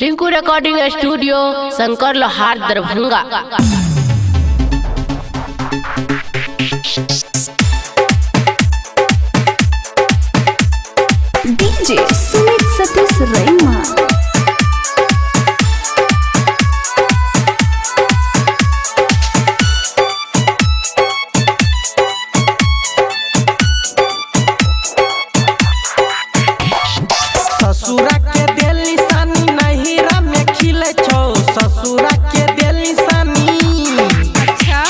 Tinku recording studio Shankar लोहार Darbhanga. DJ Sumit Satish रैमा। ससुरा के दिल निशानी नहिरा में खिले छो, ससुरा के दिल निशानी। अच्छा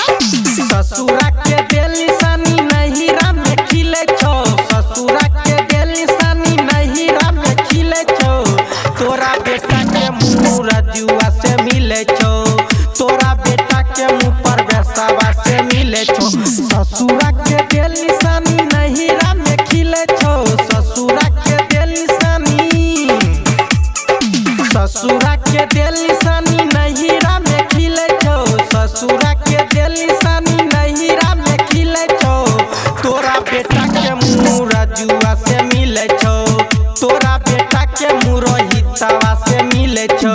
ससुरा के दिल निशानी नहिरा में खिले छो, ससुरा के दिल निशानी नहिरा में खिले छो। तोरा बेटा के मुँह रजुआ से मिले छो, तोरा बेटा के मुँह पर बेसावा से मिले छो। ससुरा के दिल निशानी नहिरा में खिले छो, ससुरा के दिल निशानी। ससुरा के दिल निशानी नहिरा में खिले छो, ससुरा के दिल निशानी नहिरा में खिले छो। तोरा बेटा के मुँह रजुआ से मिले छो, तोरा बेटा के मुँह रोहितवा से मिले छो।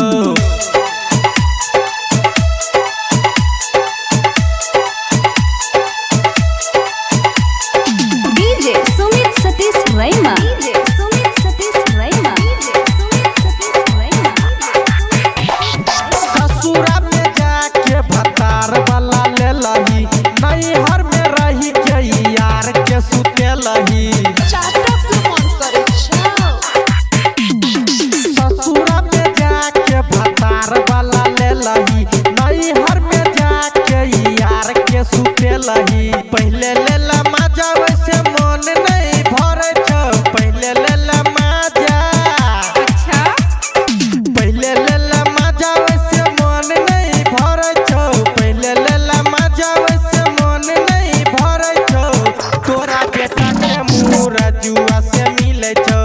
डीजे सुमित सतीश रैमा। डीजे सुमित सतीश रैमा। ससुरा में जाके भतार वाला ले लही, नैहर में रही के यार के सुते लही। ससुरा में जाके भतार वाला ले लही, नैहर में जाके यार के सुते लही। पहले लेला मजा वैसे मन नहीं भरे छो, पहले लेला मजा। अच्छा पहले लेला मजा वैसे मन नहीं भरे छो, पहले लेला मजा वैसे मन नहीं भरे छो। तोरा बेटा के मुँह रजुआ से मिले छो,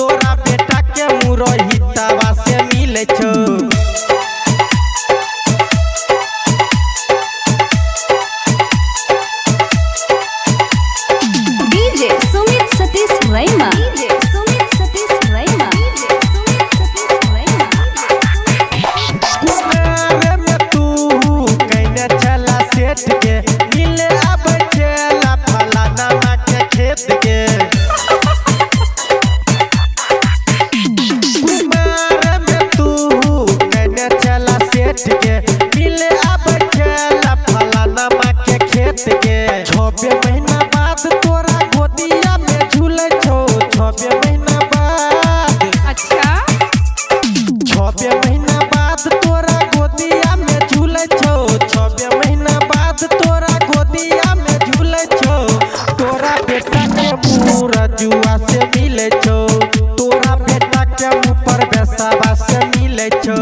तोरा बेटा के मुँह रोहितवा से मिले छो। DJ Sumit Satish रैमा। DJ Sumit Satish रैमा। DJ Sumit Satish रैमा। Kumar में तू कइने चला सेठ के, मिले अब चला फलाना के खेत के। कुमार में तू कइने चला सेठ के, मिले अब चला फलाना के खेत के। 6 महीना बाद तोरा गोदिया में झूले छो, 6 महीना बाद। अच्छा 6 महीना बाद तोरा गोदिया में झूले छो, 6 महीना बाद तोरा गोदिया में झूले छो। तोरा बेटा के मुँह रजुआ से मिले छो, तोरा बेटा के मुँह पर बेसावा से मिले छो।